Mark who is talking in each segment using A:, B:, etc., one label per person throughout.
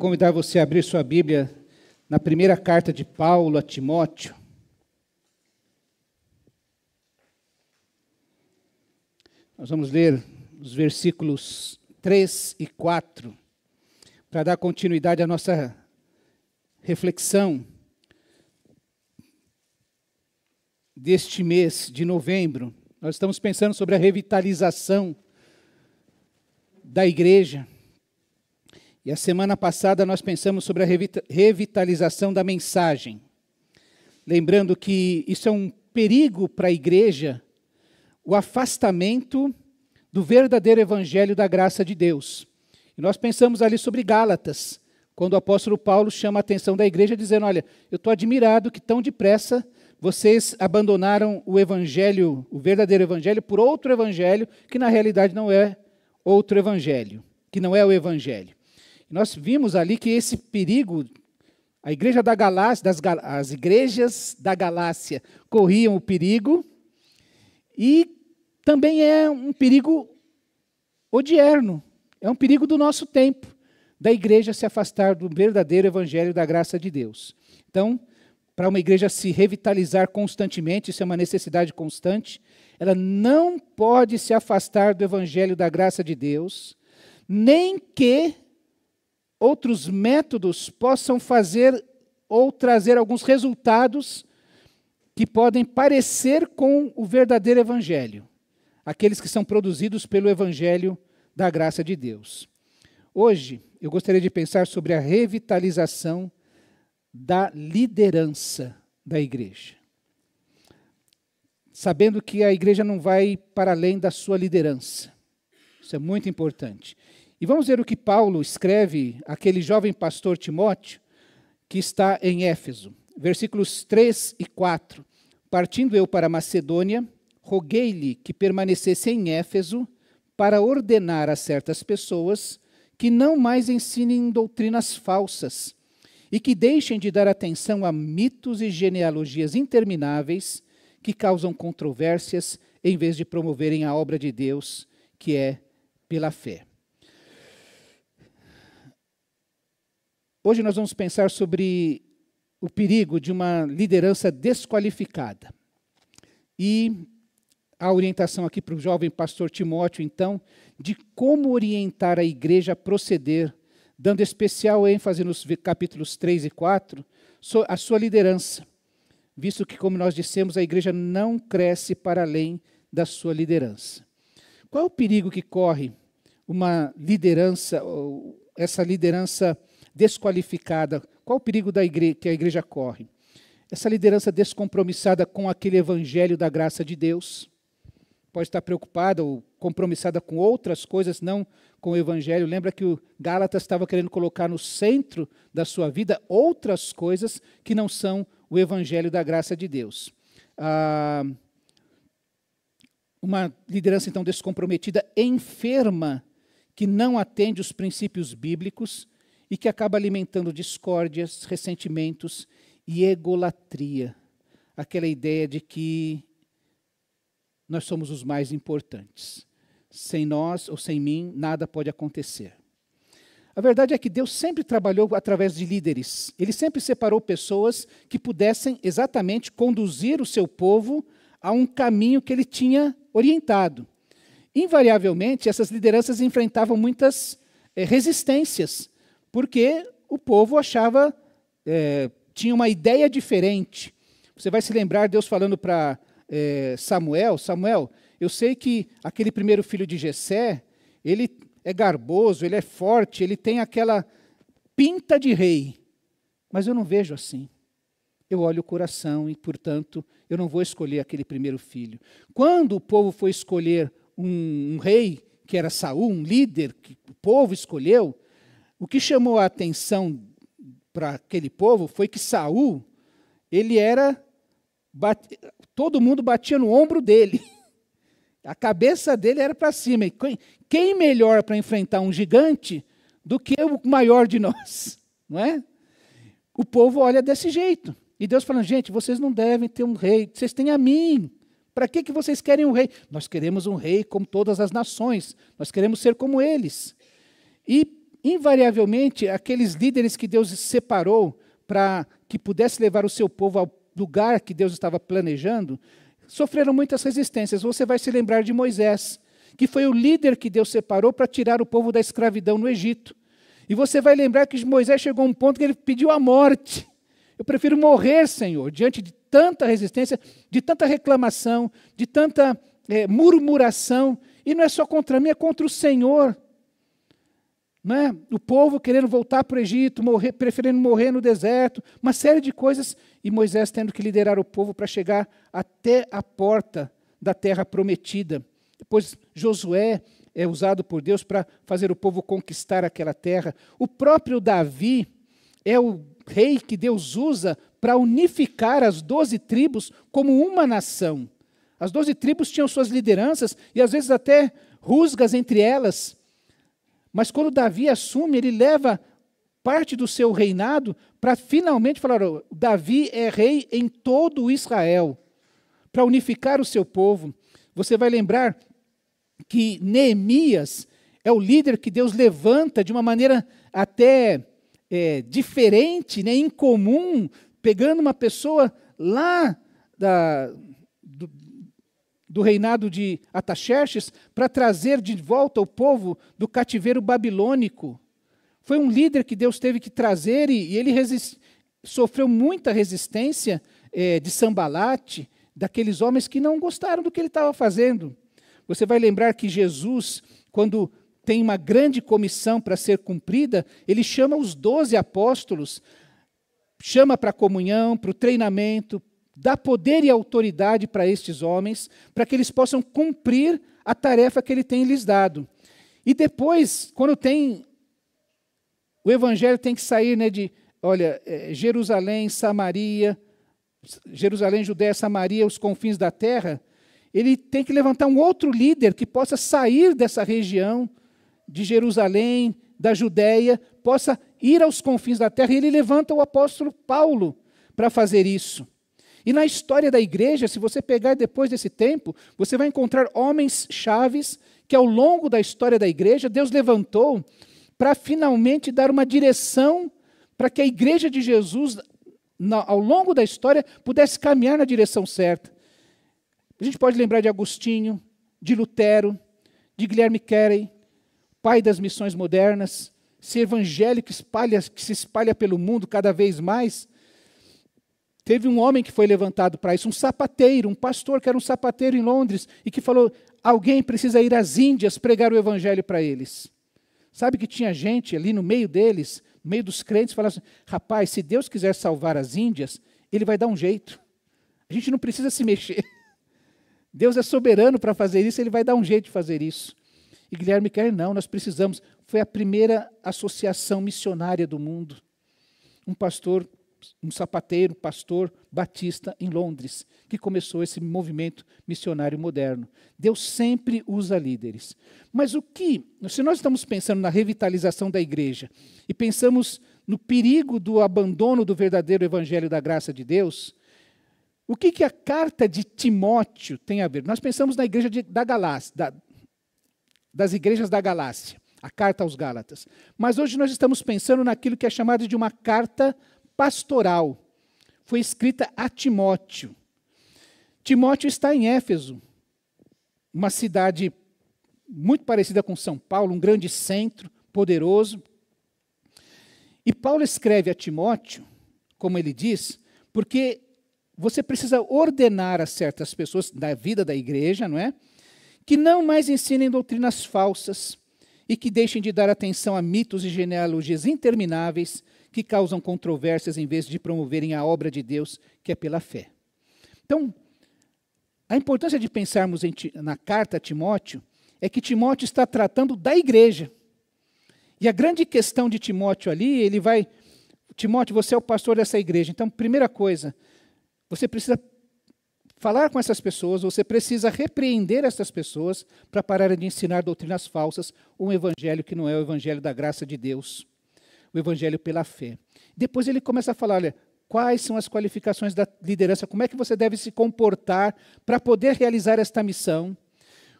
A: convidar você a abrir sua Bíblia na primeira carta de Paulo a Timóteo. Nós vamos ler os versículos 3 e 4, para dar continuidade à nossa reflexão deste mês de novembro. Nós estamos pensando sobre a revitalização da igreja. E a semana passada nós pensamos sobre a revitalização da mensagem. Lembrando que isso é um perigo para a igreja, o afastamento do verdadeiro evangelho da graça de Deus. E nós pensamos ali sobre Gálatas, quando o apóstolo Paulo chama a atenção da igreja dizendo, olha, eu estou admirado que tão depressa vocês abandonaram o evangelho, o verdadeiro evangelho, por outro evangelho, que na realidade não é outro evangelho, que não é o evangelho. Nós vimos ali que esse perigo, a igreja da Galácia, as igrejas da Galácia corriam o perigo, e também é um perigo odierno, é um perigo do nosso tempo, da igreja se afastar do verdadeiro evangelho da graça de Deus. Então, para uma igreja se revitalizar constantemente, isso é uma necessidade constante, ela não pode se afastar do evangelho da graça de Deus, nem que outros métodos possam fazer ou trazer alguns resultados que podem parecer com o verdadeiro evangelho, aqueles que são produzidos pelo evangelho da graça de Deus. Hoje, eu gostaria de pensar sobre a revitalização da liderança da igreja. Sabendo que a igreja não vai para além da sua liderança. Isso é muito importante. E vamos ver o que Paulo escreve àquele jovem pastor Timóteo, que está em Éfeso. Versículos 3 e 4. Partindo eu para Macedônia, roguei-lhe que permanecesse em Éfeso para ordenar a certas pessoas que não mais ensinem doutrinas falsas e que deixem de dar atenção a mitos e genealogias intermináveis que causam controvérsias em vez de promoverem a obra de Deus, que é pela fé. Hoje nós vamos pensar sobre o perigo de uma liderança desqualificada. E a orientação aqui para o jovem pastor Timóteo, então, de como orientar a igreja a proceder, dando especial ênfase nos capítulos 3 e 4, a sua liderança, visto que, como nós dissemos, a igreja não cresce para além da sua liderança. Qual é o perigo que corre uma liderança, essa liderança desqualificada? Qual o perigo que a igreja corre? Essa liderança descompromissada com aquele evangelho da graça de Deus, pode estar preocupada ou compromissada com outras coisas, não com o evangelho. Lembra que o Gálatas estava querendo colocar no centro da sua vida outras coisas que não são o evangelho da graça de Deus. Uma liderança, então, descomprometida, enferma, que não atende os princípios bíblicos e que acaba alimentando discórdias, ressentimentos e egolatria. Aquela ideia de que nós somos os mais importantes. Sem nós ou sem mim, nada pode acontecer. A verdade é que Deus sempre trabalhou através de líderes. Ele sempre separou pessoas que pudessem exatamente conduzir o seu povo a um caminho que ele tinha orientado. Invariavelmente, essas lideranças enfrentavam muitas resistências, porque o povo achava, tinha uma ideia diferente. Você vai se lembrar Deus falando para Samuel, eu sei que aquele primeiro filho de Jessé, ele é garboso, ele é forte, ele tem aquela pinta de rei, mas eu não vejo assim. Eu olho o coração e, portanto, eu não vou escolher aquele primeiro filho. Quando o povo foi escolher um rei, que era Saul, um líder que o povo escolheu, o que chamou a atenção para aquele povo foi que Saul, ele era... todo mundo batia no ombro dele. A cabeça dele era para cima. E quem melhor para enfrentar um gigante do que o maior de nós? Não é? O povo olha desse jeito. E Deus fala, gente, vocês não devem ter um rei, vocês têm a mim. Para que vocês querem um rei? Nós queremos um rei como todas as nações. Nós queremos ser como eles. E invariavelmente, aqueles líderes que Deus separou para que pudesse levar o seu povo ao lugar que Deus estava planejando, sofreram muitas resistências. Você vai se lembrar de Moisés, que foi o líder que Deus separou para tirar o povo da escravidão no Egito. E você vai lembrar que Moisés chegou a um ponto que ele pediu a morte. Eu prefiro morrer, Senhor, diante de tanta resistência, de tanta reclamação, de tanta murmuração. E não é só contra mim, é contra o Senhor. Não é? O povo querendo voltar para o Egito, preferindo morrer no deserto, uma série de coisas. E Moisés tendo que liderar o povo para chegar até a porta da terra prometida. Depois Josué é usado por Deus para fazer o povo conquistar aquela terra. O próprio Davi é o rei que Deus usa para unificar as 12 tribos como uma nação. As 12 tribos tinham suas lideranças e às vezes até rusgas entre elas. Mas quando Davi assume, ele leva parte do seu reinado para finalmente falar, Davi é rei em todo Israel, para unificar o seu povo. Você vai lembrar que Neemias é o líder que Deus levanta de uma maneira até diferente, né, incomum, pegando uma pessoa lá do reinado de Ataxerxes para trazer de volta o povo do cativeiro babilônico. Foi um líder que Deus teve que trazer e ele sofreu muita resistência de Sambalate, daqueles homens que não gostaram do que ele estava fazendo. Você vai lembrar que Jesus, quando tem uma grande comissão para ser cumprida, ele chama os 12 apóstolos, chama para a comunhão, para o treinamento, dá poder e autoridade para estes homens, para que eles possam cumprir a tarefa que ele tem lhes dado. E depois, quando o evangelho tem que sair, né, Jerusalém, Samaria, Jerusalém, Judéia, Samaria, os confins da terra, ele tem que levantar um outro líder que possa sair dessa região de Jerusalém, da Judéia, possa ir aos confins da terra, e ele levanta o apóstolo Paulo para fazer isso. E na história da igreja, se você pegar depois desse tempo, você vai encontrar homens chaves que ao longo da história da igreja, Deus levantou para finalmente dar uma direção para que a igreja de Jesus, ao longo da história, pudesse caminhar na direção certa. A gente pode lembrar de Agostinho, de Lutero, de Guilherme Carey, pai das missões modernas, esse evangelho que se espalha pelo mundo cada vez mais. Teve um homem que foi levantado para isso, um sapateiro, um pastor que era um sapateiro em Londres, e que falou, alguém precisa ir às Índias pregar o evangelho para eles. Sabe que tinha gente ali no meio deles, no meio dos crentes, falando assim, rapaz, se Deus quiser salvar as Índias, Ele vai dar um jeito. A gente não precisa se mexer. Deus é soberano para fazer isso, Ele vai dar um jeito de fazer isso. E Guilherme Carey, não, nós precisamos. Foi a primeira associação missionária do mundo. Um sapateiro, pastor batista em Londres, que começou esse movimento missionário moderno. Deus sempre usa líderes. Mas se nós estamos pensando na revitalização da igreja e pensamos no perigo do abandono do verdadeiro evangelho da graça de Deus, o que a carta de Timóteo tem a ver? Nós pensamos na igreja da Galácia, das igrejas da Galácia, a carta aos Gálatas. Mas hoje nós estamos pensando naquilo que é chamado de uma carta pastoral. Foi escrita a Timóteo. Timóteo está em Éfeso, uma cidade muito parecida com São Paulo, um grande centro, poderoso. E Paulo escreve a Timóteo, como ele diz, porque você precisa ordenar a certas pessoas da vida da igreja, não é? Que não mais ensinem doutrinas falsas e que deixem de dar atenção a mitos e genealogias intermináveis que causam controvérsias em vez de promoverem a obra de Deus, que é pela fé. Então, a importância de pensarmos na carta a Timóteo é que Timóteo está tratando da igreja. E a grande questão de Timóteo ali, Timóteo, você é o pastor dessa igreja. Então, primeira coisa, você precisa falar com essas pessoas, você precisa repreender essas pessoas para pararem de ensinar doutrinas falsas, um evangelho que não é o evangelho da graça de Deus, o evangelho pela fé. Depois ele começa a falar, olha, quais são as qualificações da liderança, como é que você deve se comportar para poder realizar esta missão,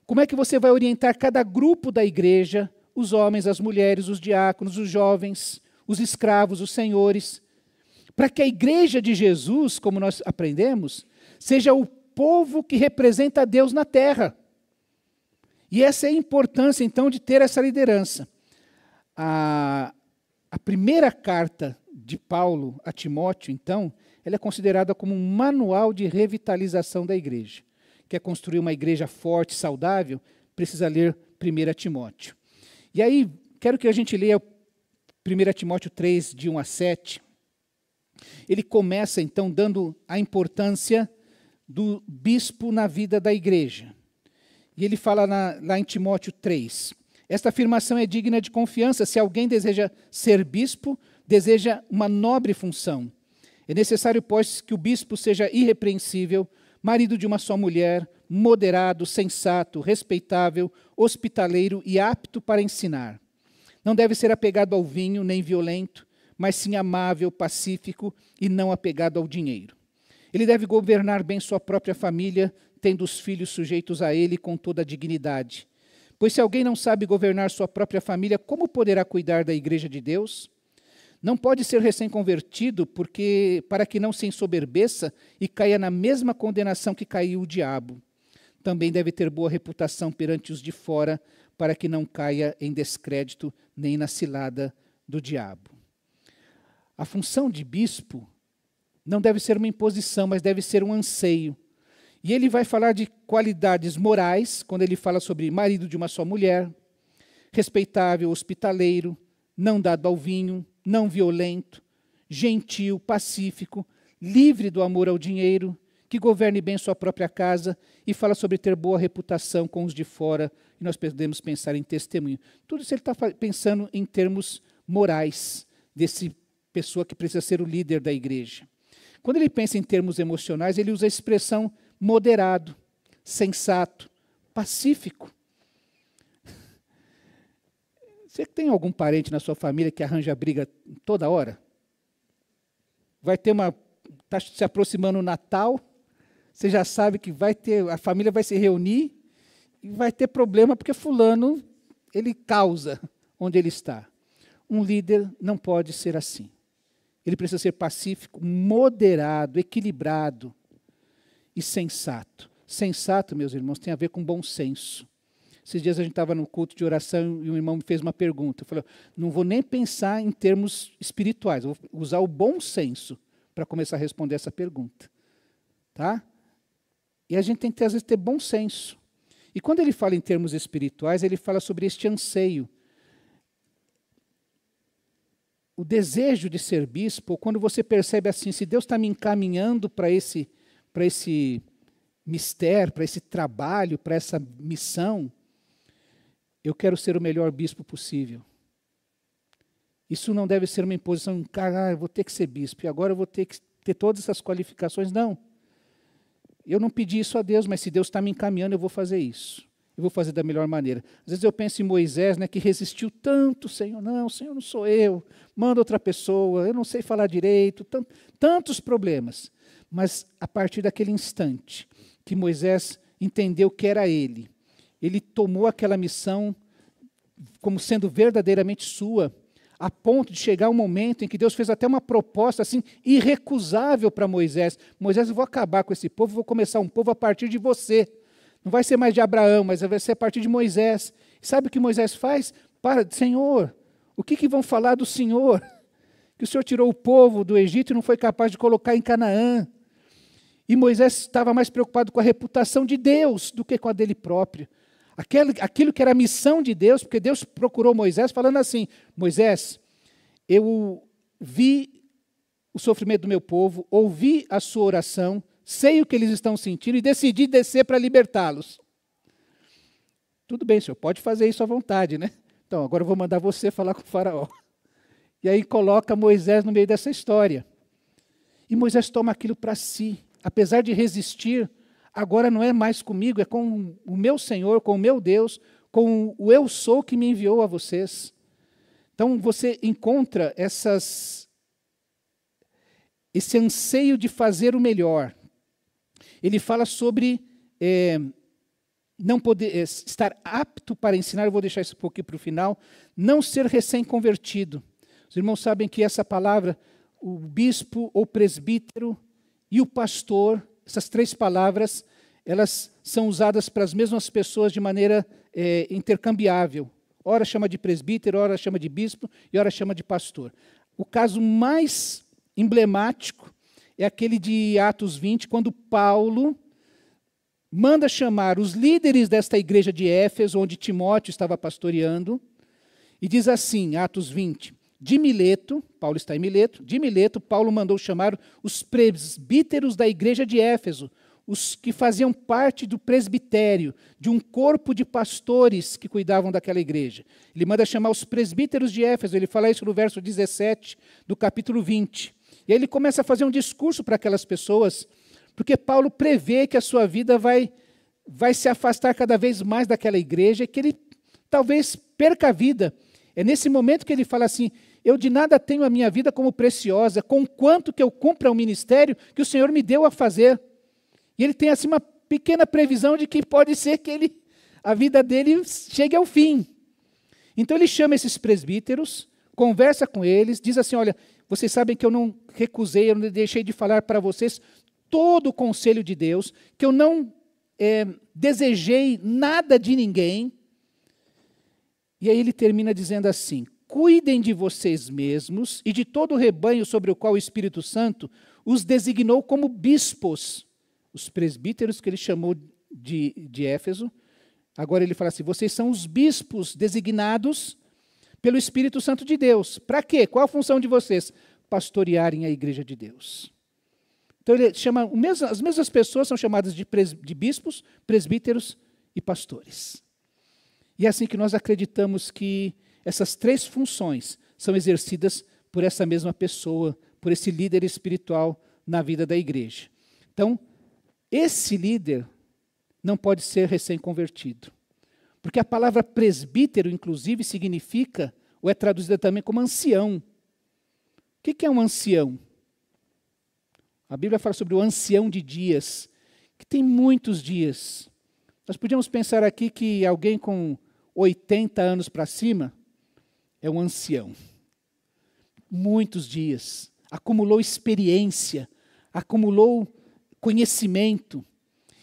A: como é que você vai orientar cada grupo da igreja, os homens, as mulheres, os diáconos, os jovens, os escravos, os senhores, para que a igreja de Jesus, como nós aprendemos, seja o povo que representa Deus na terra. E essa é a importância, então, de ter essa liderança. A primeira carta de Paulo a Timóteo, então, ela é considerada como um manual de revitalização da igreja. Quer construir uma igreja forte, saudável, precisa ler 1 Timóteo. E aí, quero que a gente leia 1 Timóteo 3, de 1 a 7. Ele começa, então, dando a importância do bispo na vida da igreja. E ele fala lá em Timóteo 3, esta afirmação é digna de confiança. Se alguém deseja ser bispo, deseja uma nobre função. É necessário, pois, que o bispo seja irrepreensível, marido de uma só mulher, moderado, sensato, respeitável, hospitaleiro e apto para ensinar. Não deve ser apegado ao vinho, nem violento, mas sim amável, pacífico e não apegado ao dinheiro. Ele deve governar bem sua própria família, tendo os filhos sujeitos a ele com toda a dignidade. Pois se alguém não sabe governar sua própria família, como poderá cuidar da igreja de Deus? Não pode ser recém-convertido para que não se ensoberbeça e caia na mesma condenação que caiu o diabo. Também deve ter boa reputação perante os de fora, para que não caia em descrédito nem na cilada do diabo. A função de bispo não deve ser uma imposição, mas deve ser um anseio. E ele vai falar de qualidades morais, quando ele fala sobre marido de uma só mulher, respeitável, hospitaleiro, não dado ao vinho, não violento, gentil, pacífico, livre do amor ao dinheiro, que governe bem sua própria casa, e fala sobre ter boa reputação com os de fora, e nós podemos pensar em testemunho. Tudo isso ele está pensando em termos morais, desse pessoa que precisa ser o líder da igreja. Quando ele pensa em termos emocionais, ele usa a expressão moderado, sensato, pacífico. Você tem algum parente na sua família que arranja briga toda hora? Está se aproximando o Natal, você já sabe que a família vai se reunir e vai ter problema porque fulano, ele causa onde ele está. Um líder não pode ser assim. Ele precisa ser pacífico, moderado, equilibrado e sensato. Sensato, meus irmãos, tem a ver com bom senso. Esses dias a gente estava no culto de oração e um irmão me fez uma pergunta. Eu falei, não vou nem pensar em termos espirituais, vou usar o bom senso para começar a responder essa pergunta. Tá? E a gente tem que, às vezes, ter bom senso. E quando ele fala em termos espirituais, ele fala sobre este anseio. O desejo de ser bispo, quando você percebe assim, se Deus está me encaminhando para esse mistério, para esse trabalho, para essa missão, eu quero ser o melhor bispo possível. Isso não deve ser uma imposição, eu vou ter que ser bispo, e agora eu vou ter que ter todas essas qualificações. Não. Eu não pedi isso a Deus, mas se Deus está me encaminhando, eu vou fazer isso. Eu vou fazer da melhor maneira. Às vezes eu penso em Moisés, que resistiu tanto, Senhor, não sou eu, manda outra pessoa, eu não sei falar direito, tantos problemas. Mas a partir daquele instante que Moisés entendeu que era ele tomou aquela missão como sendo verdadeiramente sua, a ponto de chegar um momento em que Deus fez até uma proposta assim irrecusável para Moisés. Moisés, eu vou acabar com esse povo, vou começar um povo a partir de você. Não vai ser mais de Abraão, mas vai ser a partir de Moisés. E sabe o que Moisés faz? Senhor, o que vão falar do Senhor? Que o Senhor tirou o povo do Egito e não foi capaz de colocar em Canaã. E Moisés estava mais preocupado com a reputação de Deus do que com a dele próprio. Aquilo que era a missão de Deus, porque Deus procurou Moisés falando assim, Moisés, eu vi o sofrimento do meu povo, ouvi a sua oração, sei o que eles estão sentindo e decidi descer para libertá-los. Tudo bem, senhor, pode fazer isso à vontade, né? Então, agora eu vou mandar você falar com o faraó. E aí coloca Moisés no meio dessa história. E Moisés toma aquilo para si. Apesar de resistir, agora não é mais comigo, é com o meu Senhor, com o meu Deus, com o eu sou que me enviou a vocês. Então, você encontra esse anseio de fazer o melhor. Ele fala sobre não poder estar apto para ensinar, eu vou deixar isso um pouquinho para o final, não ser recém-convertido. Os irmãos sabem que essa palavra, o bispo ou presbítero e o pastor, essas três palavras, elas são usadas para as mesmas pessoas de maneira intercambiável. Ora chama de presbítero, ora chama de bispo e ora chama de pastor. O caso mais emblemático é aquele de Atos 20, quando Paulo manda chamar os líderes desta igreja de Éfeso, onde Timóteo estava pastoreando, e diz assim, Atos 20, de Mileto, Paulo está em Mileto, de Mileto, Paulo mandou chamar os presbíteros da igreja de Éfeso, os que faziam parte do presbitério, de um corpo de pastores que cuidavam daquela igreja. Ele manda chamar os presbíteros de Éfeso, ele fala isso no verso 17 do capítulo 20. E aí ele começa a fazer um discurso para aquelas pessoas, porque Paulo prevê que a sua vida vai se afastar cada vez mais daquela igreja, que ele talvez perca a vida. É nesse momento que ele fala assim, eu de nada tenho a minha vida como preciosa, conquanto que eu cumpra o ministério que o Senhor me deu a fazer. E ele tem assim uma pequena previsão de que pode ser que a vida dele chegue ao fim. Então ele chama esses presbíteros, conversa com eles, diz assim, olha, vocês sabem que eu não recusei, eu não deixei de falar para vocês todo o conselho de Deus, que eu não desejei nada de ninguém. E aí ele termina dizendo assim, cuidem de vocês mesmos e de todo o rebanho sobre o qual o Espírito Santo os designou como bispos. Os presbíteros que ele chamou de Éfeso, agora ele fala assim, vocês são os bispos designados pelo Espírito Santo de Deus. Para quê? Qual a função de vocês? Pastorearem a igreja de Deus. Então ele chama, as mesmas pessoas são chamadas de bispos, presbíteros e pastores. E é assim que nós acreditamos que essas três funções são exercidas por essa mesma pessoa, por esse líder espiritual na vida da igreja. Então, esse líder não pode ser recém-convertido. Porque a palavra presbítero, inclusive, significa, ou é traduzida também como ancião. O que é um ancião? A Bíblia fala sobre o ancião de dias, que tem muitos dias. Nós podíamos pensar aqui que alguém com 80 anos para cima é um ancião. Muitos dias. Acumulou experiência, acumulou conhecimento.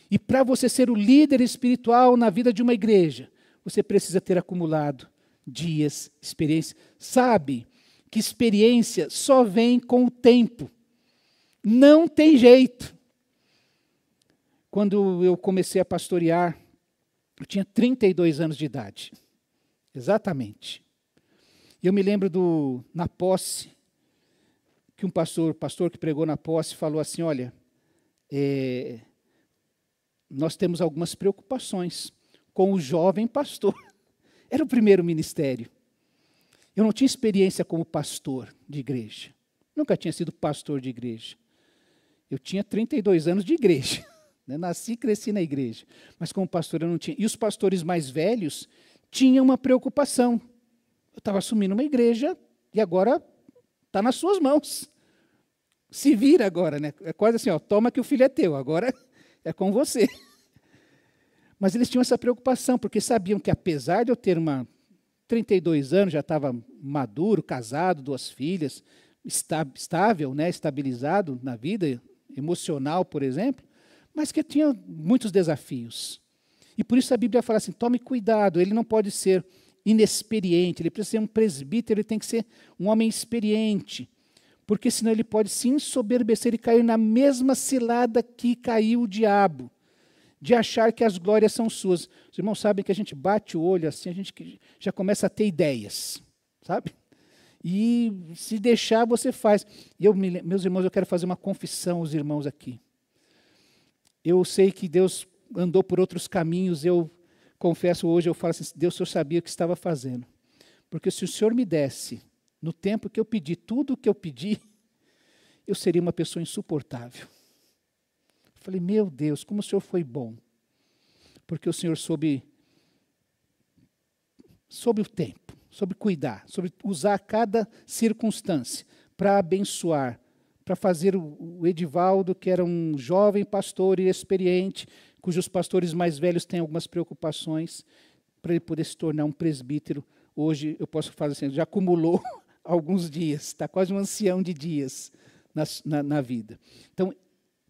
A: E para você ser o líder espiritual na vida de uma igreja, você precisa ter acumulado dias, experiência. Sabe que experiência só vem com o tempo. Não tem jeito. Quando eu comecei a pastorear, eu tinha 32 anos de idade. Exatamente. E eu me lembro na posse, que um pastor que pregou na posse falou assim, olha, nós temos algumas preocupações com o jovem pastor. Era o primeiro ministério. Eu não tinha experiência como pastor de igreja. Nunca tinha sido pastor de igreja. Eu tinha 32 anos de igreja. Né? Nasci e cresci na igreja. Mas como pastor eu não tinha. E os pastores mais velhos tinham uma preocupação. Eu estava assumindo uma igreja e agora está nas suas mãos. Se vira agora, né? É quase assim, ó, toma que o filho é teu, agora é com você. Mas eles tinham essa preocupação, porque sabiam que apesar de eu ter 32 anos, já estava maduro, casado, 2 filhas, estável, né, estabilizado na vida emocional, por exemplo, mas que tinha muitos desafios. E por isso a Bíblia fala assim, tome cuidado, ele não pode ser inexperiente, ele precisa ser um presbítero, ele tem que ser um homem experiente, porque senão ele pode se ensoberbecer e cair na mesma cilada que caiu o diabo, de achar que as glórias são suas. Os irmãos sabem que a gente bate o olho assim, a gente já começa a ter ideias, sabe? E se deixar, você faz. E meus irmãos, eu quero fazer uma confissão aos irmãos aqui. Eu sei que Deus andou por outros caminhos, eu confesso hoje, eu falo assim, Deus, o Senhor sabia o que estava fazendo. Porque se o Senhor me desse, no tempo que eu pedi, tudo o que eu pedi, eu seria uma pessoa insuportável. Eu falei, meu Deus, como o Senhor foi bom. Porque o Senhor soube o tempo, soube cuidar, soube usar cada circunstância para abençoar, para fazer o Edivaldo, que era um jovem pastor inexperiente, cujos pastores mais velhos têm algumas preocupações, para ele poder se tornar um presbítero. Hoje, eu posso falar assim, já acumulou alguns dias, está quase um ancião de dias na vida. Então,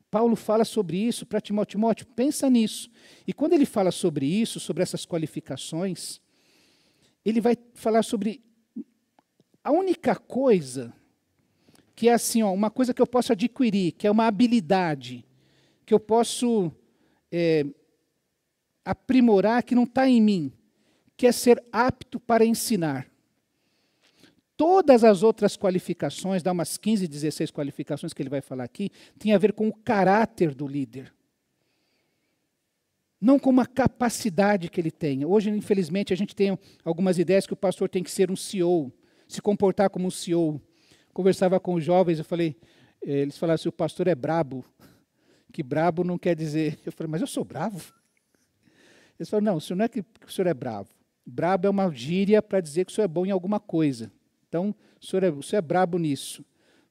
A: Paulo fala sobre isso para Timóteo. Timóteo, pensa nisso. E quando ele fala sobre isso, sobre essas qualificações, ele vai falar sobre a única coisa que é assim, ó, uma coisa que eu posso adquirir, que é uma habilidade, que eu posso aprimorar, que não está em mim, que é ser apto para ensinar. Todas as outras qualificações, dá umas 15, 16 qualificações que ele vai falar aqui, tem a ver com o caráter do líder. Não com uma capacidade que ele tenha. Hoje, infelizmente, a gente tem algumas ideias que o pastor tem que ser um CEO, se comportar como um CEO. Conversava com os jovens, eu falei, eles falaram assim, o pastor é brabo. Que brabo não quer dizer... Eu falei, mas eu sou bravo? Eles falaram, não, o senhor não é que o senhor é bravo. Brabo é uma gíria para dizer que o senhor é bom em alguma coisa. Então, o senhor é brabo nisso.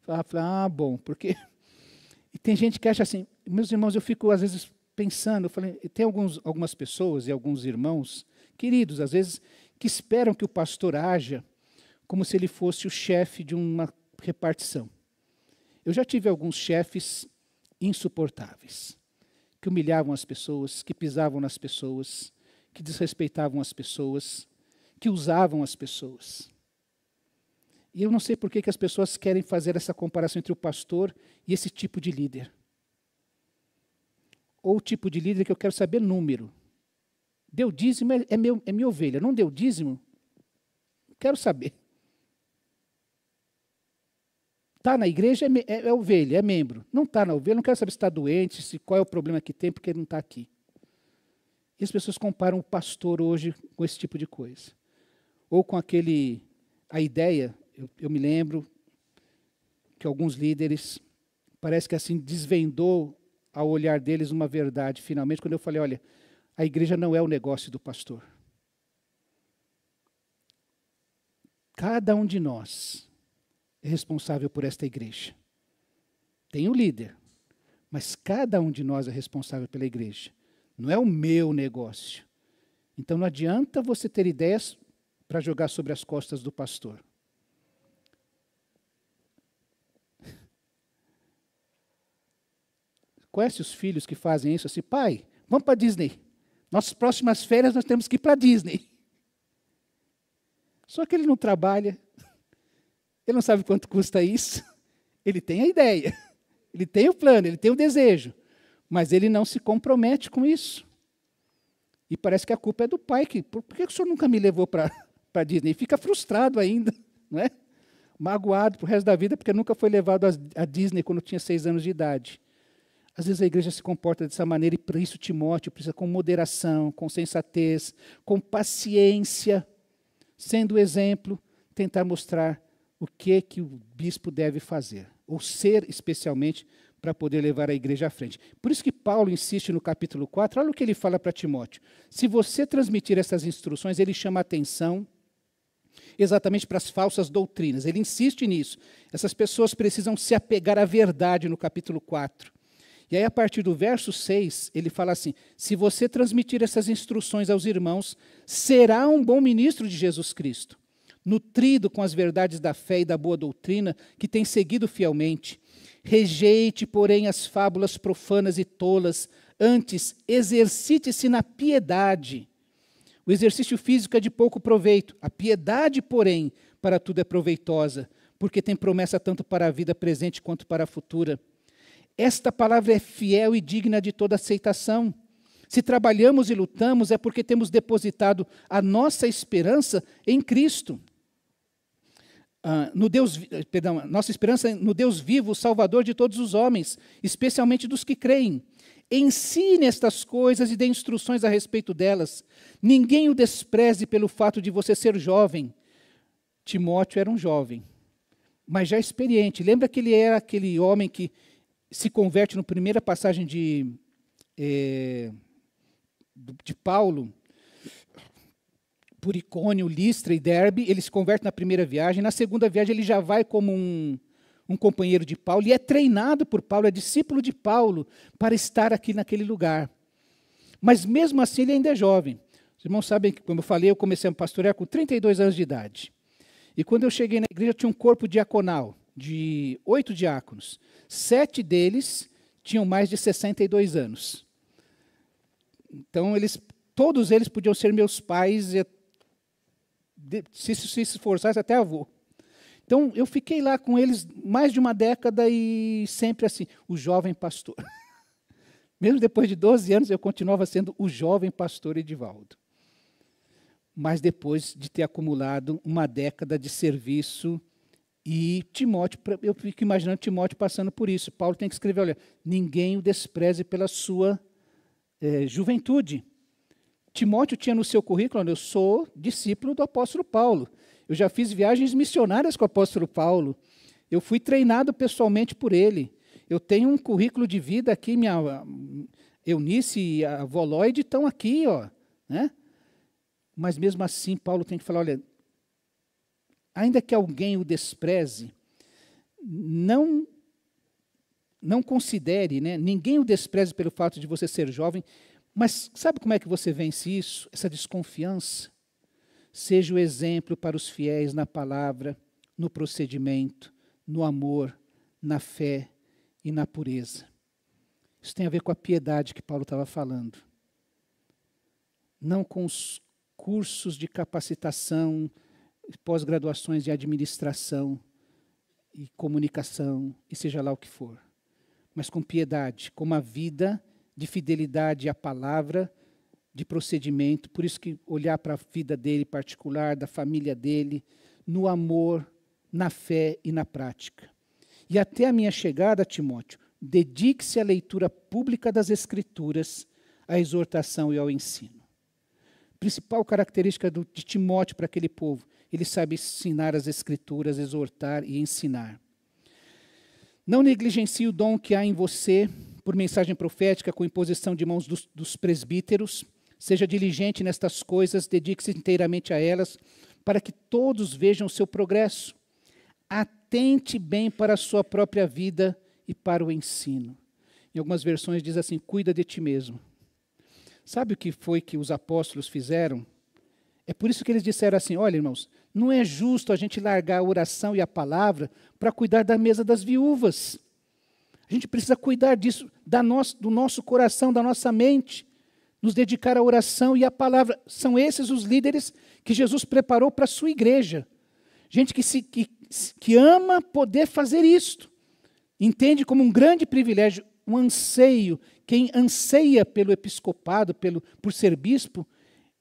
A: Eu falei, bom, porque... E tem gente que acha assim, meus irmãos, eu fico às vezes pensando, eu falei, tem algumas pessoas e alguns irmãos, queridos, às vezes, que esperam que o pastor haja como se ele fosse o chefe de uma repartição. Eu já tive alguns chefes insuportáveis, que humilhavam as pessoas, que pisavam nas pessoas, que desrespeitavam as pessoas, que usavam as pessoas. E eu não sei por que as pessoas querem fazer essa comparação entre o pastor e esse tipo de líder. Ou o tipo de líder que eu quero saber número. Deu dízimo é minha ovelha. Não deu dízimo? Quero saber. Está na igreja, é ovelha, é membro. Não está na ovelha, não quero saber se está doente, qual é o problema que tem, porque ele não está aqui. E as pessoas comparam o pastor hoje com esse tipo de coisa. Ou com a ideia, eu me lembro que alguns líderes, parece que assim desvendou ao olhar deles uma verdade, finalmente, quando eu falei, olha, a igreja não é o negócio do pastor. Cada um de nós é responsável por esta igreja. Tem o líder, mas cada um de nós é responsável pela igreja. Não é o meu negócio. Então não adianta você ter ideias para jogar sobre as costas do pastor. Conhece os filhos que fazem isso assim? Pai, vamos para a Disney. Nossas próximas férias nós temos que ir para a Disney. Só que ele não trabalha. Ele não sabe quanto custa isso. Ele tem a ideia. Ele tem o plano, ele tem o desejo. Mas ele não se compromete com isso. E parece que a culpa é do pai. Por que o senhor nunca me levou para a Disney? E fica frustrado ainda, não é? Magoado para o resto da vida, porque nunca foi levado à Disney quando tinha 6 anos de idade. Às vezes a igreja se comporta dessa maneira, e por isso Timóteo precisa com moderação, com sensatez, com paciência, sendo exemplo, tentar mostrar o que o bispo deve fazer, ou ser especialmente, para poder levar a igreja à frente. Por isso que Paulo insiste no capítulo 4, olha o que ele fala para Timóteo. Se você transmitir essas instruções, ele chama a atenção exatamente para as falsas doutrinas. Ele insiste nisso. Essas pessoas precisam se apegar à verdade no capítulo 4. E aí, a partir do verso 6, ele fala assim, se você transmitir essas instruções aos irmãos, será um bom ministro de Jesus Cristo, nutrido com as verdades da fé e da boa doutrina, que tem seguido fielmente. Rejeite, porém, as fábulas profanas e tolas, antes exercite-se na piedade. O exercício físico é de pouco proveito, a piedade, porém, para tudo é proveitosa, porque tem promessa tanto para a vida presente quanto para a futura. Esta palavra é fiel e digna de toda aceitação. Se trabalhamos e lutamos, é porque temos depositado a nossa esperança em Cristo. Nossa esperança no Deus vivo, Salvador de todos os homens, especialmente dos que creem. Ensine estas coisas e dê instruções a respeito delas. Ninguém o despreze pelo fato de você ser jovem. Timóteo era um jovem, mas já experiente. Lembra que ele era aquele homem que se converte na primeira passagem de Paulo, por Icônio, Listra e Derbe, ele se converte na primeira viagem. Na segunda viagem ele já vai como um companheiro de Paulo, e é treinado por Paulo, é discípulo de Paulo, para estar aqui naquele lugar. Mas mesmo assim ele ainda é jovem. Os irmãos sabem que, como eu falei, eu comecei a pastorear com 32 anos de idade. E quando eu cheguei na igreja, tinha um corpo diaconal de 8 diáconos. 7 deles tinham mais de 62 anos. Então, todos eles podiam ser meus pais, se esforçasse, até avô. Então, eu fiquei lá com eles mais de uma década e sempre assim, o jovem pastor. Mesmo depois de 12 anos, eu continuava sendo o jovem pastor Edivaldo. Mas depois de ter acumulado uma década de serviço, e Timóteo, eu fico imaginando Timóteo passando por isso. Paulo tem que escrever, olha, ninguém o despreze pela sua juventude. Timóteo tinha no seu currículo, olha, eu sou discípulo do apóstolo Paulo. Eu já fiz viagens missionárias com o apóstolo Paulo. Eu fui treinado pessoalmente por ele. Eu tenho um currículo de vida aqui, minha Eunice e a avó Lloyd estão aqui, ó, né? Mas mesmo assim, Paulo tem que falar, olha, ainda que alguém o despreze, não considere, né? Ninguém o despreze pelo fato de você ser jovem, mas sabe como é que você vence isso? Essa desconfiança? Seja o exemplo para os fiéis na palavra, no procedimento, no amor, na fé e na pureza. Isso tem a ver com a piedade que Paulo estava falando. Não com os cursos de capacitação, pós-graduações de administração e comunicação, e seja lá o que for. Mas com piedade, com uma vida de fidelidade à palavra, de procedimento. Por isso que olhar para a vida dele particular, da família dele, no amor, na fé e na prática. E até a minha chegada, Timóteo, dedique-se à leitura pública das Escrituras, à exortação e ao ensino. Principal característica de Timóteo para aquele povo, ele sabe ensinar as Escrituras, exortar e ensinar. Não negligencie o dom que há em você, por mensagem profética, com imposição de mãos dos presbíteros. Seja diligente nestas coisas, dedique-se inteiramente a elas, para que todos vejam o seu progresso. Atente bem para a sua própria vida e para o ensino. Em algumas versões diz assim, cuida de ti mesmo. Sabe o que foi que os apóstolos fizeram? É por isso que eles disseram assim, olha, irmãos, não é justo a gente largar a oração e a palavra para cuidar da mesa das viúvas. A gente precisa cuidar disso, do nosso coração, da nossa mente, nos dedicar à oração e à palavra. São esses os líderes que Jesus preparou para a sua igreja. Gente que ama poder fazer isto. Entende como um grande privilégio, um anseio. Quem anseia pelo episcopado, por ser bispo,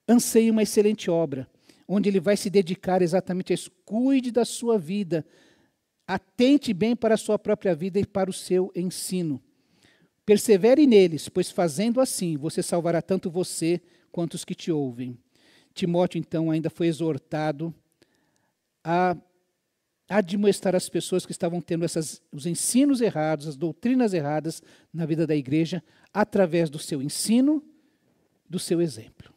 A: anseia uma excelente obra, onde ele vai se dedicar exatamente a isso. Cuide da sua vida. Atente bem para a sua própria vida e para o seu ensino. Persevere neles, pois fazendo assim, você salvará tanto você quanto os que te ouvem. Timóteo, então, ainda foi exortado a admoestar as pessoas que estavam tendo os ensinos errados, as doutrinas erradas na vida da igreja, através do seu ensino, do seu exemplo.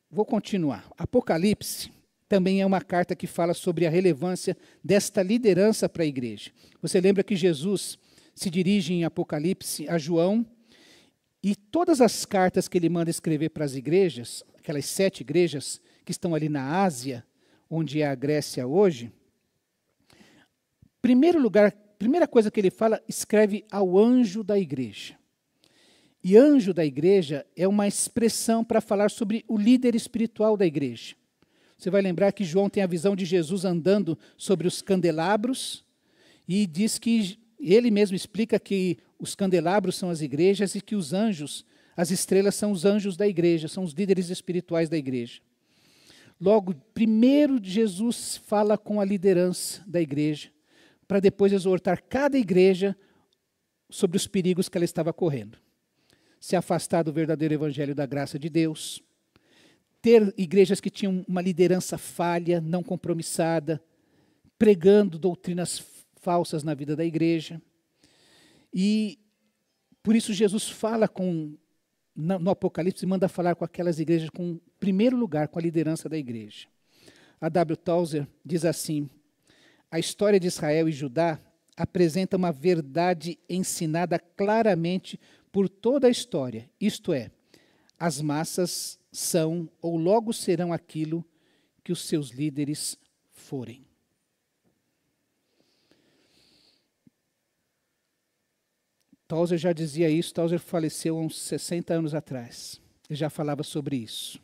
A: Vou continuar. Apocalipse também é uma carta que fala sobre a relevância desta liderança para a igreja. Você lembra que Jesus se dirige em Apocalipse a João, e todas as cartas que ele manda escrever para as igrejas, aquelas 7 igrejas que estão ali na Ásia, onde é a Grécia hoje, primeira coisa que ele fala, escreve ao anjo da igreja. E anjo da igreja é uma expressão para falar sobre o líder espiritual da igreja. Você vai lembrar que João tem a visão de Jesus andando sobre os candelabros, e diz que ele mesmo explica que os candelabros são as igrejas e que os anjos, as estrelas são os anjos da igreja, são os líderes espirituais da igreja. Logo, primeiro Jesus fala com a liderança da igreja, para depois exortar cada igreja sobre os perigos que ela estava correndo. Se afastar do verdadeiro evangelho da graça de Deus, ter igrejas que tinham uma liderança falha, não compromissada, pregando doutrinas falsas na vida da igreja. E por isso Jesus fala no Apocalipse, manda falar com aquelas igrejas com, em primeiro lugar, com a liderança da igreja. A W. Tozer diz assim, a história de Israel e Judá apresenta uma verdade ensinada claramente por toda a história. Isto é, as massas são ou logo serão aquilo que os seus líderes forem. Tozer já dizia isso, Tozer faleceu há uns 60 anos atrás. Ele já falava sobre isso.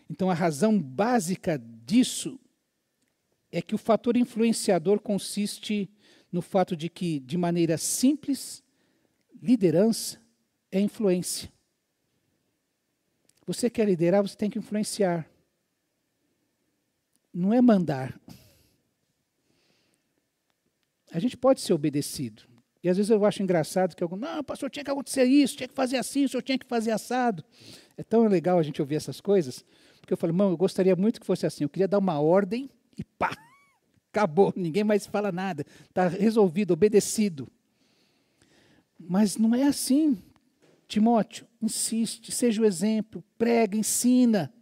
A: Então, a razão básica disso é que o fator influenciador consiste no fato de que, de maneira simples, liderança é influência. Você quer liderar, você tem que influenciar. Não é mandar. A gente pode ser obedecido. E às vezes eu acho engraçado que algum, não, pastor, tinha que acontecer isso, tinha que fazer assim, o senhor tinha que fazer assado. É tão legal a gente ouvir essas coisas, porque eu falo, irmão, eu gostaria muito que fosse assim, eu queria dar uma ordem e pá, acabou, ninguém mais fala nada, está resolvido, obedecido. Mas não é assim. Timóteo, insiste, seja o exemplo, prega, ensina,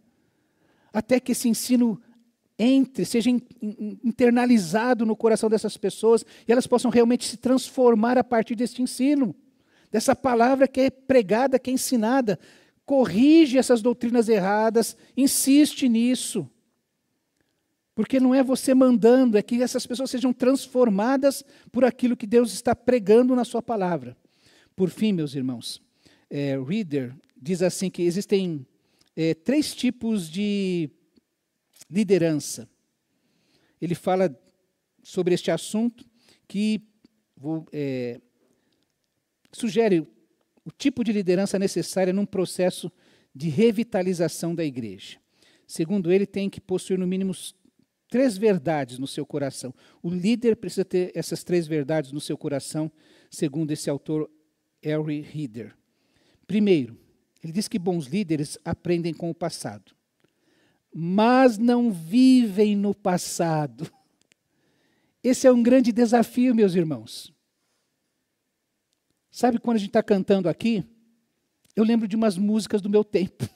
A: até que esse ensino entre, seja internalizado no coração dessas pessoas e elas possam realmente se transformar a partir deste ensino, dessa palavra que é pregada, que é ensinada. Corrige essas doutrinas erradas, insiste nisso. Porque não é você mandando, é que essas pessoas sejam transformadas por aquilo que Deus está pregando na sua palavra. Por fim, meus irmãos, Reader diz assim que existem 3 tipos de liderança. Ele fala sobre este assunto que sugere o tipo de liderança necessária num processo de revitalização da igreja. Segundo ele, tem que possuir no mínimo 3 verdades no seu coração. O líder precisa ter essas 3 verdades no seu coração, segundo esse autor Henry Reader. Primeiro, ele diz que bons líderes aprendem com o passado, mas não vivem no passado. Esse é um grande desafio, meus irmãos. Sabe quando a gente está cantando aqui, eu lembro de umas músicas do meu tempo.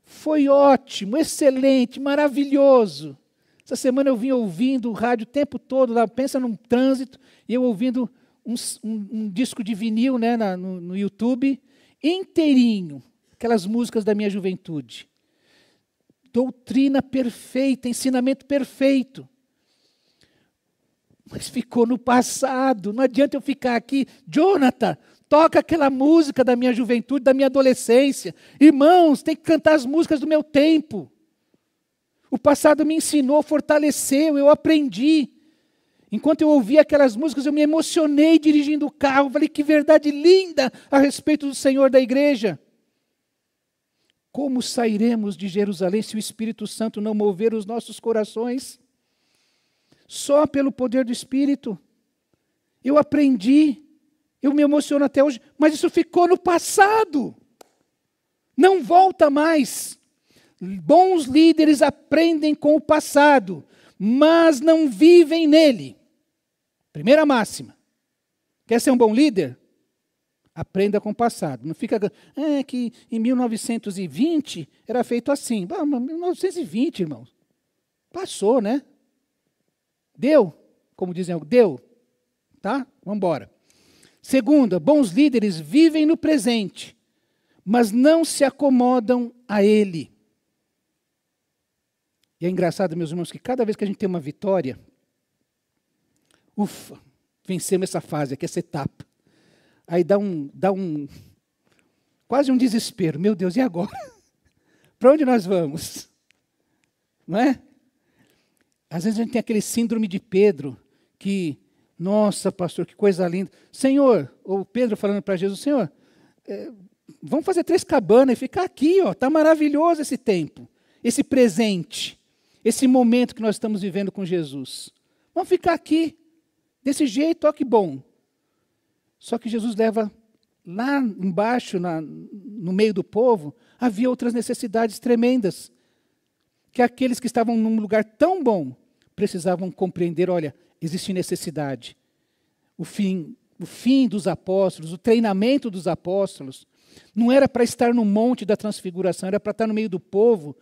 A: Foi ótimo, excelente, maravilhoso. Essa semana eu vim ouvindo o rádio o tempo todo, lá, pensa num trânsito, e eu ouvindo um disco de vinil, né, no YouTube, inteirinho, aquelas músicas da minha juventude. Doutrina perfeita, ensinamento perfeito. Mas ficou no passado, não adianta eu ficar aqui, Jonathan, toca aquela música da minha juventude, da minha adolescência. Irmãos, tem que cantar as músicas do meu tempo. O passado me ensinou, fortaleceu, eu aprendi. Enquanto eu ouvia aquelas músicas, eu me emocionei dirigindo o carro. Falei, que verdade linda a respeito do Senhor da igreja. Como sairemos de Jerusalém se o Espírito Santo não mover os nossos corações? Só pelo poder do Espírito. Eu aprendi, eu me emociono até hoje, mas isso ficou no passado. Não volta mais. Bons líderes aprendem com o passado, mas não vivem nele. Primeira máxima. Quer ser um bom líder? Aprenda com o passado. Não fica, que em 1920 era feito assim. 1920, irmãos. Passou, né? Deu, como dizem, deu. Tá? Vamos embora. Segunda, bons líderes vivem no presente, mas não se acomodam a ele. E é engraçado, meus irmãos, que cada vez que a gente tem uma vitória, ufa, vencemos essa fase, aqui essa etapa. Aí dá quase um desespero. Meu Deus, e agora? Para onde nós vamos? Não é? Às vezes a gente tem aquele síndrome de Pedro, que, nossa, pastor, que coisa linda. Senhor, ou Pedro falando para Jesus, Senhor, vamos fazer 3 cabanas e ficar aqui, ó, está maravilhoso esse tempo, esse presente, esse momento que nós estamos vivendo com Jesus. Vamos ficar aqui, desse jeito, ó que bom. Só que Jesus leva lá embaixo, no meio do povo, havia outras necessidades tremendas, que aqueles que estavam num lugar tão bom, precisavam compreender, olha, existe necessidade. O fim dos apóstolos, o treinamento dos apóstolos, não era para estar no monte da transfiguração, era para estar no meio do povo,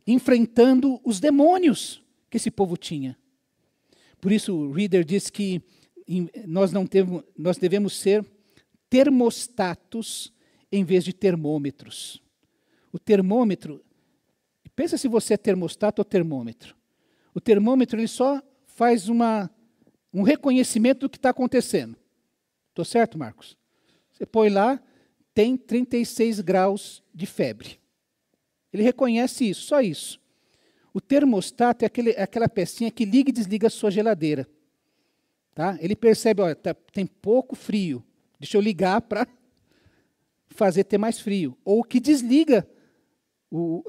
A: enfrentando os demônios que esse povo tinha. Por isso, o Reader diz que nós devemos ser termostatos em vez de termômetros. O termômetro, pensa se você é termostato ou termômetro. O termômetro ele só faz um reconhecimento do que está acontecendo. Estou certo, Marcos? Você põe lá, tem 36 graus de febre. Ele reconhece isso, só isso. O termostato é aquela pecinha que liga e desliga a sua geladeira. Tá? Ele percebe, olha, tem pouco frio. Deixa eu ligar para fazer ter mais frio. Ou que desliga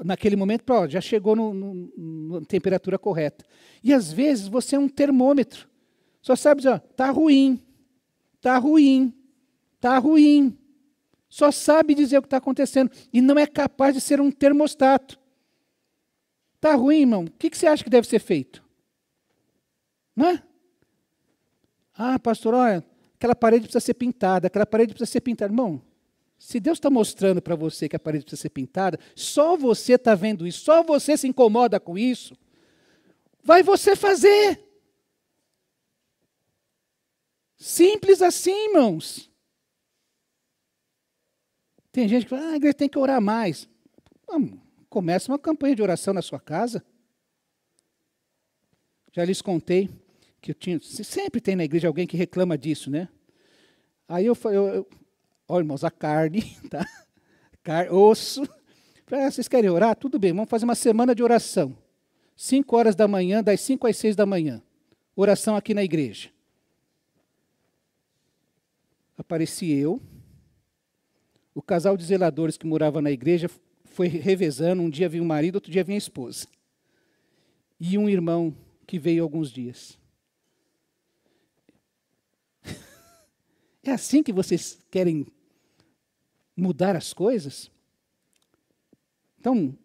A: naquele momento, já chegou na temperatura correta. E às vezes você é um termômetro. Só sabe dizer, está ruim, está ruim, está ruim. Só sabe dizer o que está acontecendo. E não é capaz de ser um termostato. Está ruim, irmão? O que você acha que deve ser feito? Não é? Ah, pastor, olha, aquela parede precisa ser pintada, aquela parede precisa ser pintada. Irmão, se Deus está mostrando para você que a parede precisa ser pintada, só você está vendo isso, só você se incomoda com isso, vai você fazer. Simples assim, irmãos. Tem gente que fala, a igreja tem que orar mais. Vamos, começa uma campanha de oração na sua casa. Já lhes contei que sempre tem na igreja alguém que reclama disso, né? Aí olha, irmãos, a carne, tá? Osso. Vocês querem orar? Tudo bem, vamos fazer uma semana de oração. 5 horas da manhã, das 5 às 6 da manhã. Oração aqui na igreja. Apareci eu. O casal de zeladores que morava na igreja foi revezando. Um dia vinha o marido, outro dia vinha a esposa. E um irmão que veio alguns dias. É assim que vocês querem mudar as coisas? Então,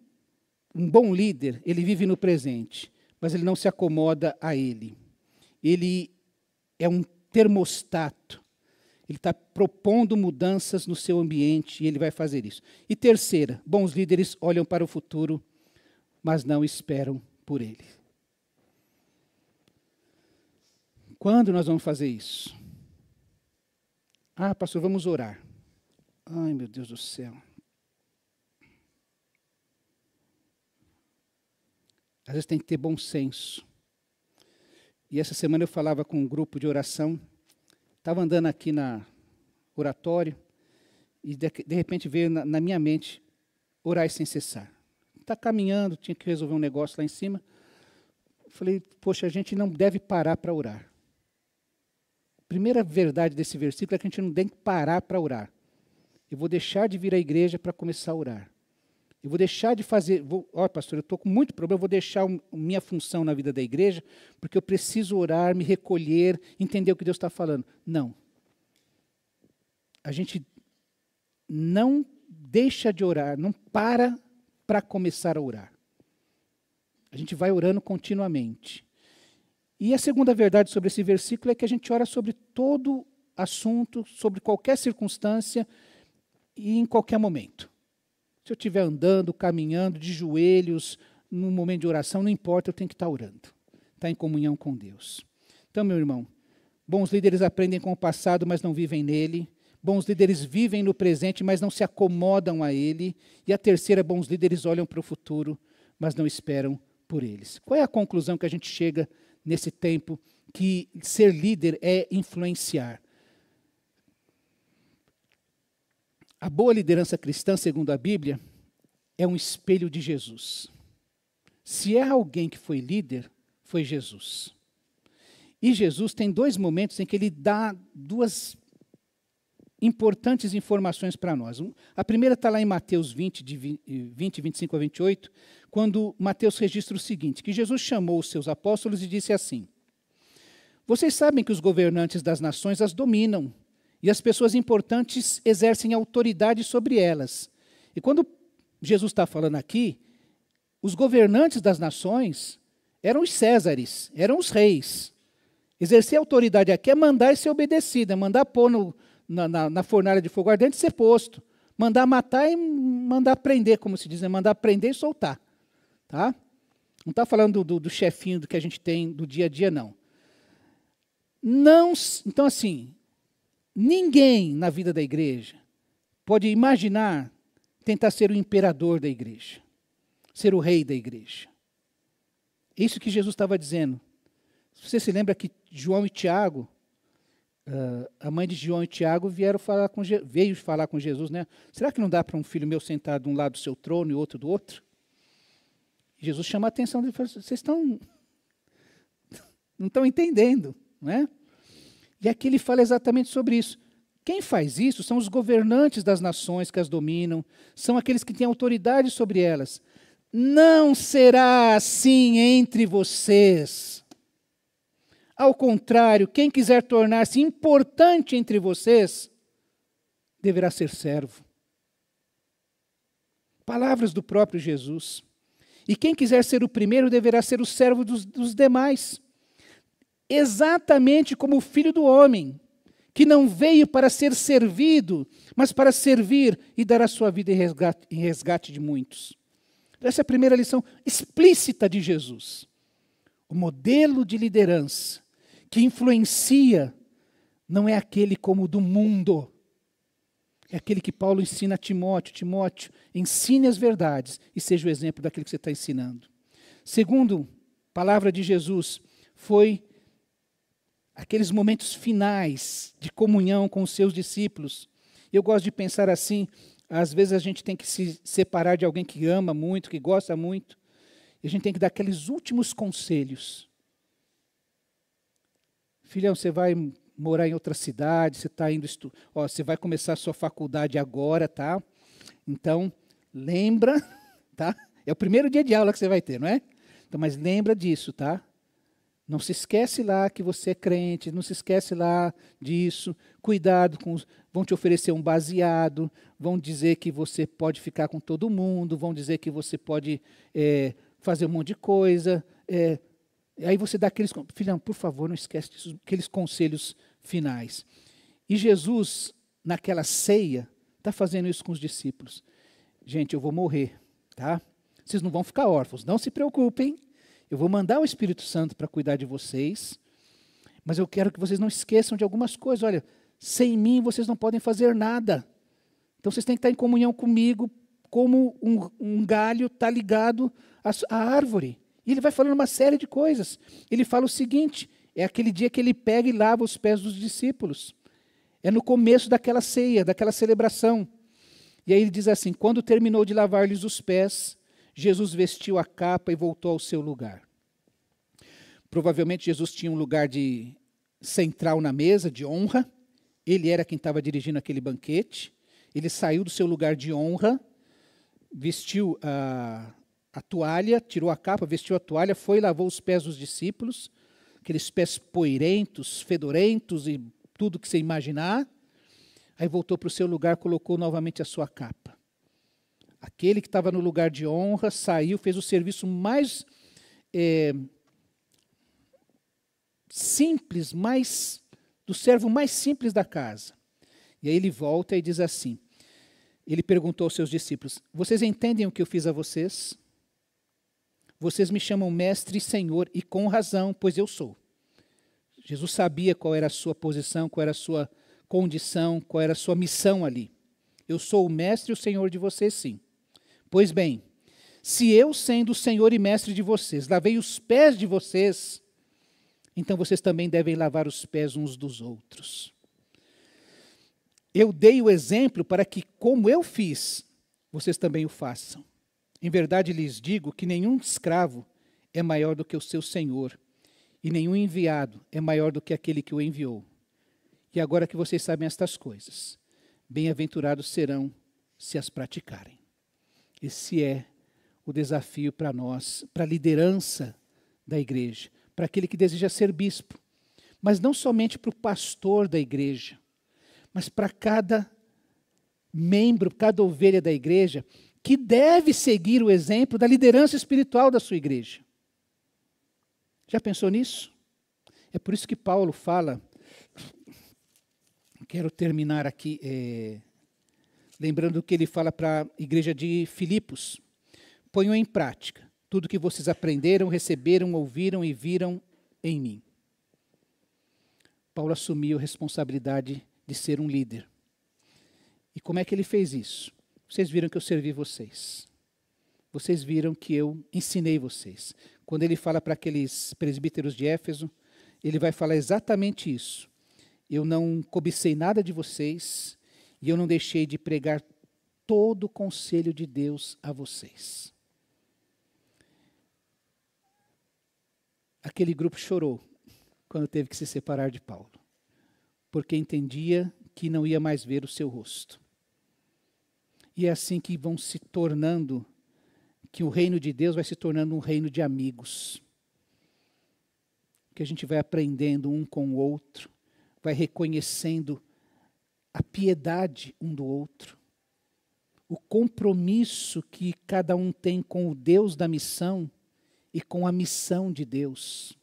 A: um bom líder, ele vive no presente, mas ele não se acomoda a ele. Ele é um termostato. Ele está propondo mudanças no seu ambiente e ele vai fazer isso. E terceira, bons líderes olham para o futuro, mas não esperam por ele. Quando nós vamos fazer isso? Ah, pastor, vamos orar. Ai, meu Deus do céu. Às vezes tem que ter bom senso. E essa semana eu falava com um grupo de oração. Estava andando aqui na oratório e de repente veio na minha mente orar sem cessar. Está caminhando, tinha que resolver um negócio lá em cima. Falei, poxa, a gente não deve parar para orar. Primeira verdade desse versículo é que a gente não tem que parar para orar. Eu vou deixar de vir à igreja para começar a orar. Eu vou deixar de fazer... Olha, pastor, eu estou com muito problema, eu vou deixar minha função na vida da igreja, porque eu preciso orar, me recolher, entender o que Deus está falando. Não. A gente não deixa de orar, não para começar a orar. A gente vai orando continuamente. E a segunda verdade sobre esse versículo é que a gente ora sobre todo assunto, sobre qualquer circunstância e em qualquer momento. Se eu estiver andando, caminhando, de joelhos, num momento de oração, não importa, eu tenho que estar orando. Estar em comunhão com Deus. Então, meu irmão, bons líderes aprendem com o passado, mas não vivem nele. Bons líderes vivem no presente, mas não se acomodam a ele. E a terceira, bons líderes olham para o futuro, mas não esperam por eles. Qual é a conclusão que a gente chega nesse tempo que ser líder é influenciar? A boa liderança cristã, segundo a Bíblia, é um espelho de Jesus. Se é alguém que foi líder, foi Jesus. E Jesus tem 2 momentos em que ele dá 2 importantes informações para nós. A primeira está lá em Mateus 20, 25 a 28, quando Mateus registra o seguinte, que Jesus chamou os seus apóstolos e disse assim, vocês sabem que os governantes das nações as dominam, e as pessoas importantes exercem autoridade sobre elas. E quando Jesus está falando aqui, os governantes das nações eram os Césares, eram os reis. Exercer autoridade aqui é mandar e ser obedecido, é mandar pôr na fornalha de fogo ardente e ser posto. Mandar matar e mandar prender, como se diz, é mandar prender e soltar. Tá? Não está falando do chefinho do que a gente tem do dia a dia, não. Não, então, assim, ninguém na vida da igreja pode imaginar tentar ser o imperador da igreja, ser o rei da igreja. É isso que Jesus estava dizendo. Você se lembra que João e Tiago, a mãe de João e Tiago veio falar com Jesus, né? Será que não dá para um filho meu sentar de um lado do seu trono e outro do outro? E Jesus chama a atenção dele e fala, vocês não estão entendendo, não é? E aqui ele fala exatamente sobre isso. Quem faz isso são os governantes das nações que as dominam, são aqueles que têm autoridade sobre elas. Não será assim entre vocês. Ao contrário, quem quiser tornar-se importante entre vocês, deverá ser servo. Palavras do próprio Jesus. E quem quiser ser o primeiro, deverá ser o servo dos demais. Exatamente como o Filho do Homem, que não veio para ser servido, mas para servir e dar a sua vida em resgate de muitos. Essa é a primeira lição explícita de Jesus. O modelo de liderança que influencia não é aquele como o do mundo. É aquele que Paulo ensina a Timóteo. Timóteo, ensine as verdades e seja o exemplo daquilo que você está ensinando. Segundo, palavra de Jesus, foi aqueles momentos finais de comunhão com os seus discípulos. Eu gosto de pensar assim, às vezes a gente tem que se separar de alguém que ama muito, que gosta muito, e a gente tem que dar aqueles últimos conselhos. Filhão, você vai morar em outra cidade, você está indo você vai começar a sua faculdade agora, tá? Então, lembra, tá? É o primeiro dia de aula que você vai ter, não é? Então, mas lembra disso, tá? Não se esquece lá que você é crente, não se esquece lá disso. Cuidado com vão te oferecer um baseado, vão dizer que você pode ficar com todo mundo, vão dizer que você pode fazer um monte de coisa. Aí você dá aqueles... Filhão, por favor, não esquece disso, aqueles conselhos finais. E Jesus, naquela ceia, está fazendo isso com os discípulos. Gente, eu vou morrer, tá? Vocês não vão ficar órfãos, não se preocupem. Eu vou mandar o Espírito Santo para cuidar de vocês, mas eu quero que vocês não esqueçam de algumas coisas. Olha, sem mim vocês não podem fazer nada. Então vocês têm que estar em comunhão comigo, como um galho está ligado à árvore. E ele vai falando uma série de coisas. Ele fala o seguinte, é aquele dia que ele pega e lava os pés dos discípulos. É no começo daquela ceia, daquela celebração. E aí ele diz assim, quando terminou de lavar-lhes os pés, Jesus vestiu a capa e voltou ao seu lugar. Provavelmente Jesus tinha um lugar central na mesa, de honra. Ele era quem estava dirigindo aquele banquete. Ele saiu do seu lugar de honra, vestiu a toalha, tirou a capa, vestiu a toalha, foi e lavou os pés dos discípulos, aqueles pés poeirentos, fedorentos e tudo que você imaginar. Aí voltou para o seu lugar, colocou novamente a sua capa. Aquele que estava no lugar de honra saiu, fez o serviço mais simples, do servo mais simples da casa. E aí ele volta e diz assim, ele perguntou aos seus discípulos, vocês entendem o que eu fiz a vocês? Vocês me chamam mestre e senhor, e com razão, pois eu sou. Jesus sabia qual era a sua posição, qual era a sua condição, qual era a sua missão ali. Eu sou o mestre e o senhor de vocês, sim. Pois bem, se eu, sendo o senhor e mestre de vocês, lavei os pés de vocês, então vocês também devem lavar os pés uns dos outros. Eu dei o exemplo para que, como eu fiz, vocês também o façam. Em verdade lhes digo que nenhum escravo é maior do que o seu senhor, e nenhum enviado é maior do que aquele que o enviou. E agora que vocês sabem estas coisas, bem-aventurados serão se as praticarem. Esse é o desafio para nós, para a liderança da igreja, para aquele que deseja ser bispo, mas não somente para o pastor da igreja, mas para cada membro, cada ovelha da igreja, que deve seguir o exemplo da liderança espiritual da sua igreja. Já pensou nisso? É por isso que Paulo fala, quero terminar aqui, lembrando que ele fala para a igreja de Filipos, ponham em prática tudo que vocês aprenderam, receberam, ouviram e viram em mim. Paulo assumiu a responsabilidade de ser um líder. E como é que ele fez isso? Vocês viram que eu servi vocês. Vocês viram que eu ensinei vocês. Quando ele fala para aqueles presbíteros de Éfeso, ele vai falar exatamente isso. Eu não cobicei nada de vocês e eu não deixei de pregar todo o conselho de Deus a vocês. Aquele grupo chorou quando teve que se separar de Paulo, porque entendia que não ia mais ver o seu rosto. E é assim que vão se tornando, que o reino de Deus vai se tornando um reino de amigos. Que a gente vai aprendendo um com o outro, vai reconhecendo a piedade um do outro, o compromisso que cada um tem com o Deus da missão e com a missão de Deus.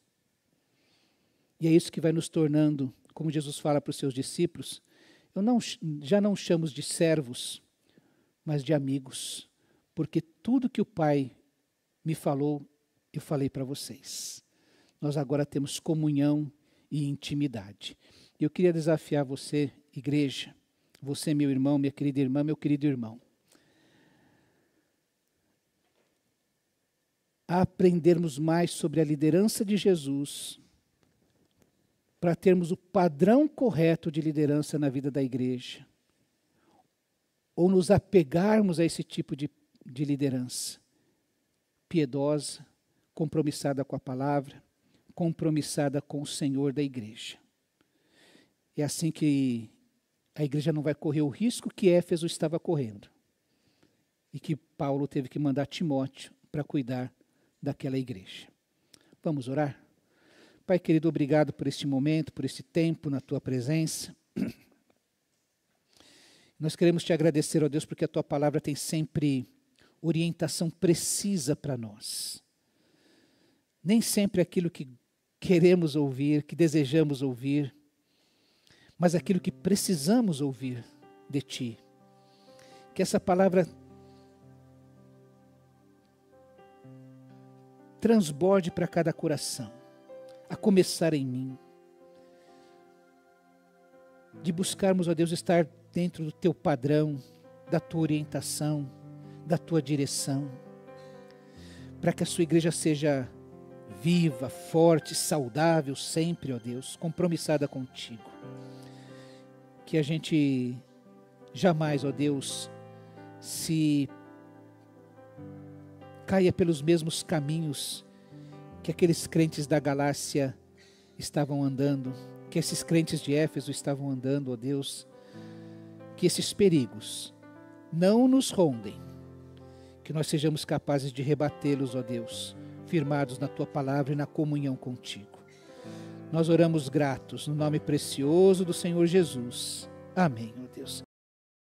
A: E é isso que vai nos tornando, como Jesus fala para os seus discípulos, já não chamo de servos, mas de amigos, porque tudo que o Pai me falou, eu falei para vocês. Nós agora temos comunhão e intimidade. Eu queria desafiar você, igreja, você, meu irmão, minha querida irmã, meu querido irmão, a aprendermos mais sobre a liderança de Jesus, para termos o padrão correto de liderança na vida da igreja, ou nos apegarmos a esse tipo de liderança piedosa, compromissada com a palavra, compromissada com o Senhor da igreja. É assim que a igreja não vai correr o risco que Éfeso estava correndo e que Paulo teve que mandar Timóteo para cuidar daquela igreja. Vamos orar? Pai querido, obrigado por este momento, por este tempo na tua presença. Nós queremos te agradecer, ó Deus, porque a tua palavra tem sempre orientação precisa para nós. Nem sempre aquilo que queremos ouvir, que desejamos ouvir, mas aquilo que precisamos ouvir de ti. Que essa palavra transborde para cada coração, a começar em mim. De buscarmos, ó Deus, estar dentro do teu padrão, da tua orientação, da tua direção, para que a sua igreja seja viva, forte, saudável sempre, ó Deus, compromissada contigo. Que a gente jamais, ó Deus, se caia pelos mesmos caminhos que aqueles crentes da Galácia estavam andando, que esses crentes de Éfeso estavam andando, ó Deus, que esses perigos não nos rondem, que nós sejamos capazes de rebatê-los, ó Deus, firmados na tua palavra e na comunhão contigo. Nós oramos gratos no nome precioso do Senhor Jesus. Amém, ó Deus.